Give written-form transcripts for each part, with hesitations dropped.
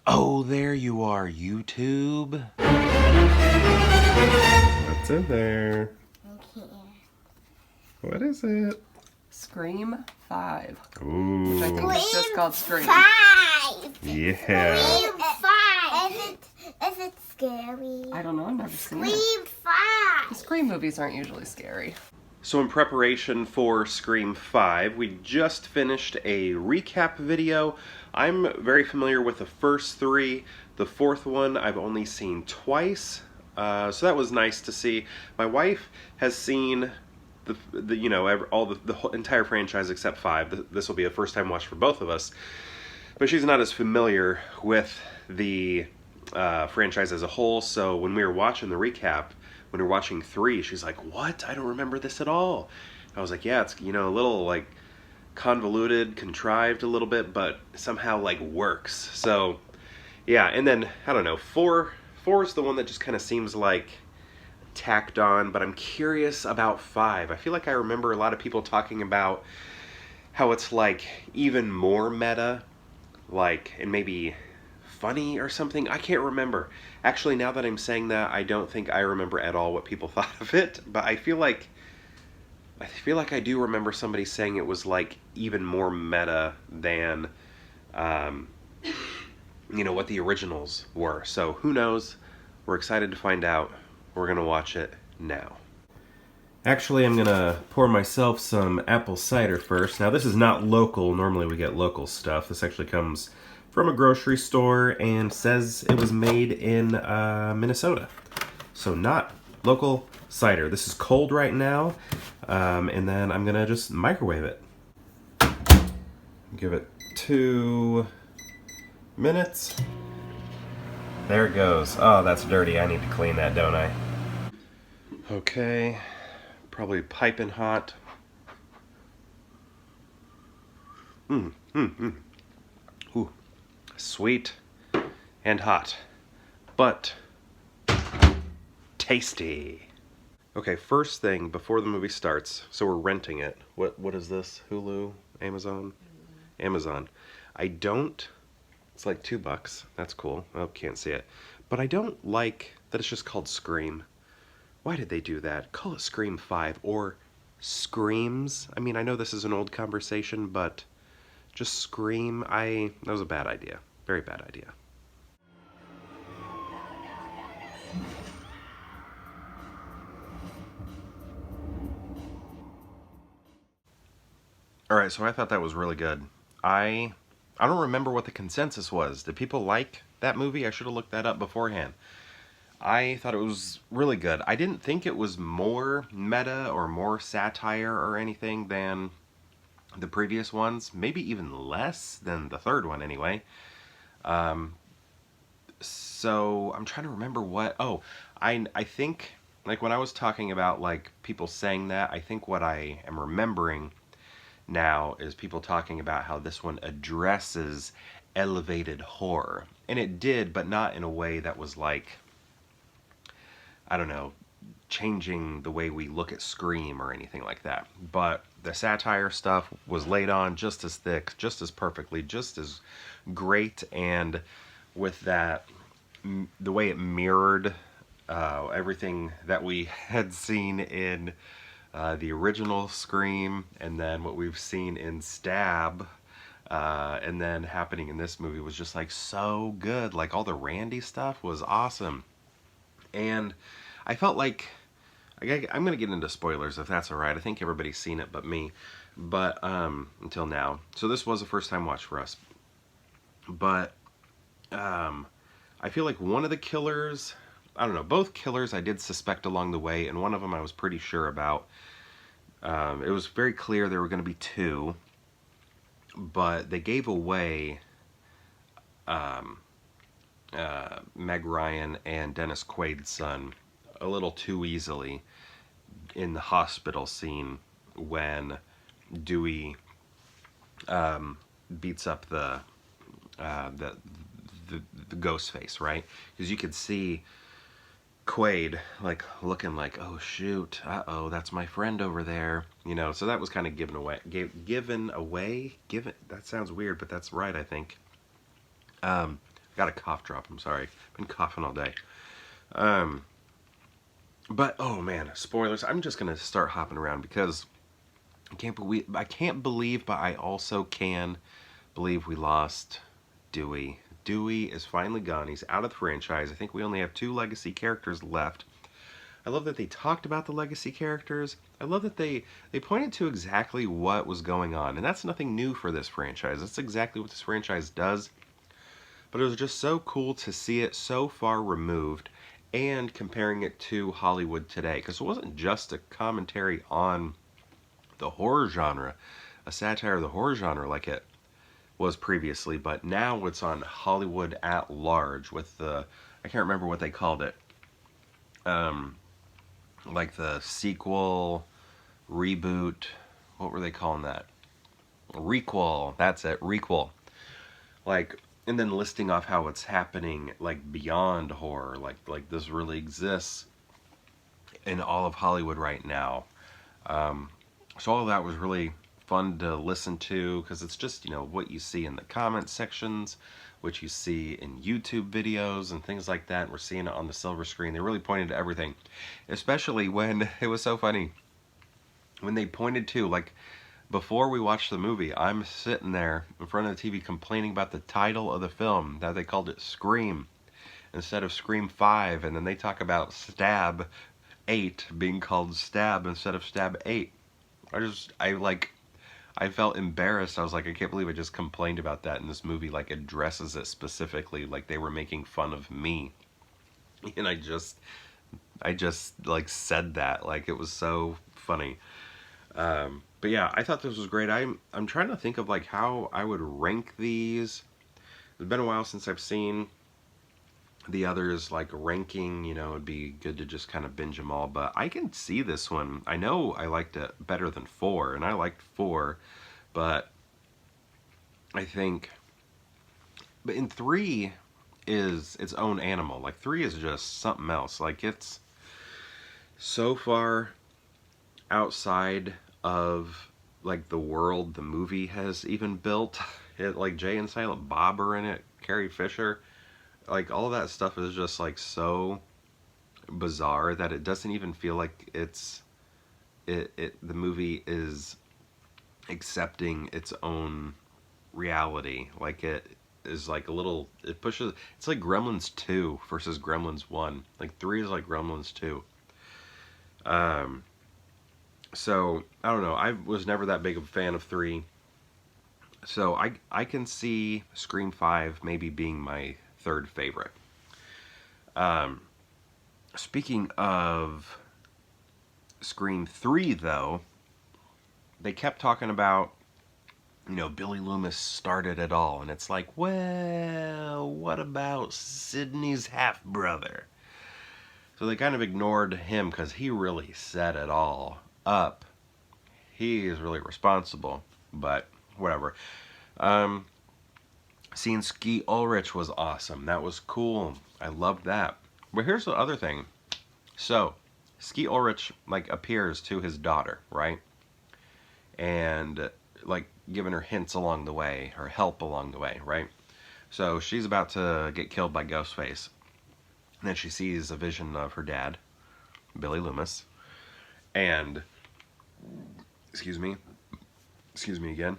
Oh, there you are, YouTube. What's in there? Okay. What is it? Scream 5. Ooh. Which I think is just called Scream. 5! Yeah. Scream 5! Is it scary? I don't know, I've never seen it. Scream 5! The Scream movies aren't usually scary. So in preparation for Scream 5, we just finished a recap video. I'm very familiar with the first three. The fourth one I've only seen twice, so that was nice to see. My wife has seen the whole entire franchise except 5. This will be a first time watch for both of us, but she's not as familiar with the franchise as a whole. So when we were watching the recap, when we were watching 3, she's like, "What? I don't remember this at all." I was like, "Yeah, it's a little like convoluted, contrived a little bit, but somehow like works." So yeah, and then I don't know, 4 is the one that just kind of seems like tacked on, but I'm curious about 5. I feel like I remember a lot of people talking about how it's like even more meta, like, and maybe funny or something. I can't remember. Actually, now that I'm saying that, I don't think I remember at all what people thought of it, but I feel like I do remember somebody saying it was like even more meta than what the originals were. So who knows? We're excited to find out. We're gonna watch it now. Actually, I'm gonna pour myself some apple cider first. Now, this is not local. Normally we get local stuff. This actually comes from a grocery store and says it was made in Minnesota. So not local cider. This is cold right now, and then I'm gonna just microwave it. Give it 2 minutes. There it goes. Oh, that's dirty. I need to clean that, don't I? Okay, probably piping hot. Ooh, sweet and hot, but tasty. Okay, first thing before the movie starts, so we're renting it. What is this? Hulu? Amazon? Amazon. It's like $2. That's cool. Oh, can't see it. But I don't like that it's just called Scream. Why did they do that? Call it Scream 5 or Screams. I mean, I know this is an old conversation, but just Scream, that was a bad idea. Very bad idea. Alright, so I thought that was really good. I don't remember what the consensus was. Did people like that movie? I should have looked that up beforehand. I thought it was really good. I didn't think it was more meta or more satire or anything than the previous ones. Maybe even less than the third one anyway. So I'm trying to remember what... Oh, I think, like when I was talking about like people saying that, I think what I am remembering now is people talking about how this one addresses elevated horror. And it did, but not in a way that was like, I don't know, changing the way we look at Scream or anything like that. But the satire stuff was laid on just as thick, just as perfectly, just as great, and with that, the way it mirrored everything that we had seen in the original Scream, and then what we've seen in Stab, and then happening in this movie was just like so good. Like all the Randy stuff was awesome. And I felt like, I'm going to get into spoilers if that's alright. I think everybody's seen it but me. But, until now. So this was a first time watch for us. But, I feel like one of the killers, I don't know, both killers I did suspect along the way, and one of them I was pretty sure about. It was very clear there were going to be 2, but they gave away Meg Ryan and Dennis Quaid's son a little too easily in the hospital scene when Dewey beats up the ghost face, right? Because you could see Quaid like looking like, oh shoot, uh-oh, that's my friend over there, so that was kind of given away. That sounds weird, but that's right, I think. Got a cough drop. I'm sorry. Been coughing all day. Um, but oh man, spoilers. I'm just gonna start hopping around because I can't believe, but I also can believe we lost Dewey. Dewey is finally gone. He's out of the franchise. I think we only have 2 legacy characters left. I love that they talked about the legacy characters. I love that they pointed to exactly what was going on, and that's nothing new for this franchise. That's exactly what this franchise does. But it was just so cool to see it so far removed and comparing it to Hollywood today, because it wasn't just a commentary on the horror genre, a satire of the horror genre like it was previously, but now it's on Hollywood at large with the, I can't remember what they called it, um, like the sequel, reboot, what were they calling that? Requel, that's it, requel. Like, and then listing off how it's happening, like beyond horror, like this really exists in all of Hollywood right now. Um, so all of that was really fun to listen to because it's just, what you see in the comment sections, what you see in YouTube videos and things like that. We're seeing it on the silver screen. They really pointed to everything, especially when it was so funny when they pointed to, like, before we watched the movie, I'm sitting there in front of the TV complaining about the title of the film, that they called it Scream instead of Scream 5, and then they talk about Stab 8 being called Stab instead of Stab 8. I felt embarrassed. I was like, I can't believe I just complained about that, and this movie like addresses it specifically, like they were making fun of me. And I just like said that, like it was so funny. But yeah, I thought this was great. I'm trying to think of like how I would rank these. It's been a while since I've seen the others, like ranking. It'd be good to just kind of binge them all. But I can see this one. I know I liked it better than 4, and I liked 4, but I think, but in 3 is its own animal. Like 3 is just something else. Like it's so far outside of like the world the movie has even built. It, like Jay and Silent Bob are in it, Carrie Fisher, like all of that stuff is just like so bizarre that it doesn't even feel like the movie is accepting its own reality. Like it is like a little, it pushes, it's like Gremlins 2 versus Gremlins 1. Like 3 is like Gremlins 2. So I don't know. I was never that big of a fan of 3. So I can see Scream 5 maybe being my third favorite. Um, Speaking of Scream 3, though, they kept talking about, Billy Loomis started it all. And it's like, well, what about Sidney's half-brother? So they kind of ignored him because he really set it all up. He is really responsible, but whatever. Um, Seeing Ski Ulrich was awesome. That was cool. I loved that. But here's the other thing. So, Ski Ulrich, like, appears to his daughter, right? And, like, giving her hints along the way, or help along the way, right? So, she's about to get killed by Ghostface. And then she sees a vision of her dad, Billy Loomis. And, excuse me again.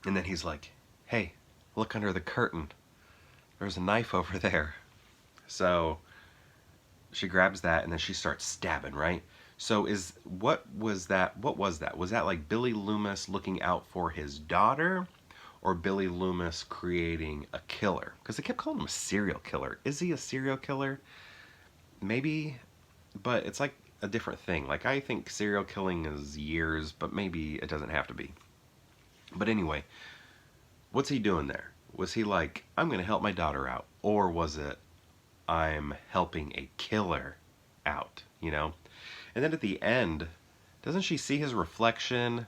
And then he's like, hey, look under the curtain. There's a knife over there. So she grabs that and then she starts stabbing, right? So what was that? Was that like Billy Loomis looking out for his daughter, or Billy Loomis creating a killer? Because they kept calling him a serial killer. Is he a serial killer? Maybe, but it's like a different thing. Like I think serial killing is years, but maybe it doesn't have to be. But anyway, what's he doing there? Was he like, I'm going to help my daughter out? Or was it, I'm helping a killer out, And then at the end, doesn't she see his reflection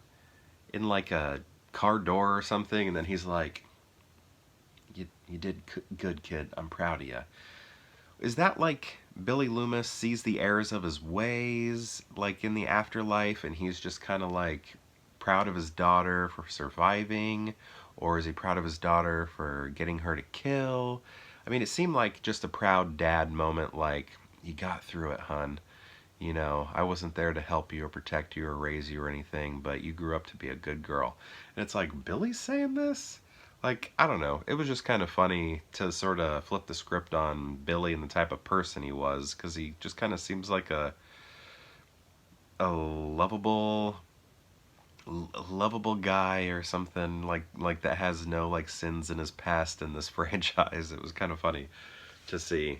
in like a car door or something? And then he's like, you did good, kid. I'm proud of you. Is that like Billy Loomis sees the errors of his ways, like in the afterlife, and he's just kind of like proud of his daughter for surviving? Or is he proud of his daughter for getting her to kill? I mean, it seemed like just a proud dad moment, like, you got through it, hun. You know, I wasn't there to help you or protect you or raise you or anything, but you grew up to be a good girl. And it's like, Billy's saying this? Like, I don't know. It was just kind of funny to sort of flip the script on Billy and the type of person he was, because he just kind of seems like a lovable guy or something like that has no like sins in his past in this franchise. It was kind of funny to see,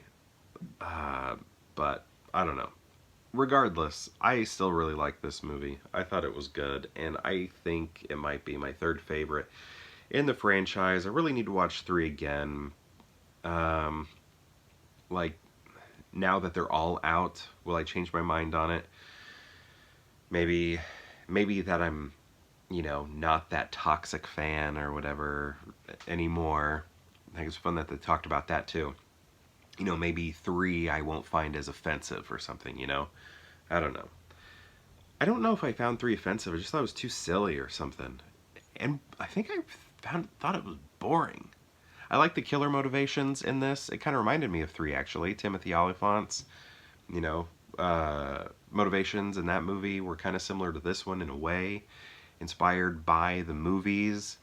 but I don't know. Regardless, I still really like this movie. I thought it was good, and I think it might be my third favorite in the franchise. I really need to watch 3 again. Um, like, now that they're all out, will I change my mind on it? Maybe, maybe that I'm, not that toxic fan or whatever anymore. I think it's fun that they talked about that too. Maybe 3 I won't find as offensive or something, I don't know. I don't know if I found 3 offensive. I just thought it was too silly or something. And I think I thought it was boring. I like the killer motivations in this. It kind of reminded me of 3, actually. Timothy Olyphant's, you know, motivations in that movie were kind of similar to this one in a way, inspired by the movies.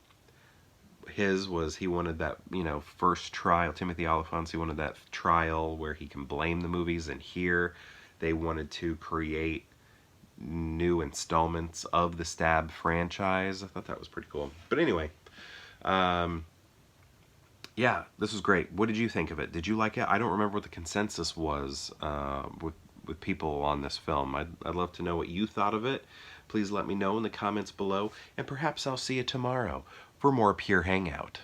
His was, he wanted that, first trial. Timothy Olyphant's, he wanted that trial where he can blame the movies, and here they wanted to create new installments of the Stab franchise. I thought that was pretty cool. But anyway, yeah, this was great. What did you think of it? Did you like it? I don't remember what the consensus was with people on this film. I'd love to know what you thought of it. Please let me know in the comments below, and perhaps I'll see you tomorrow for more Pure Hangout.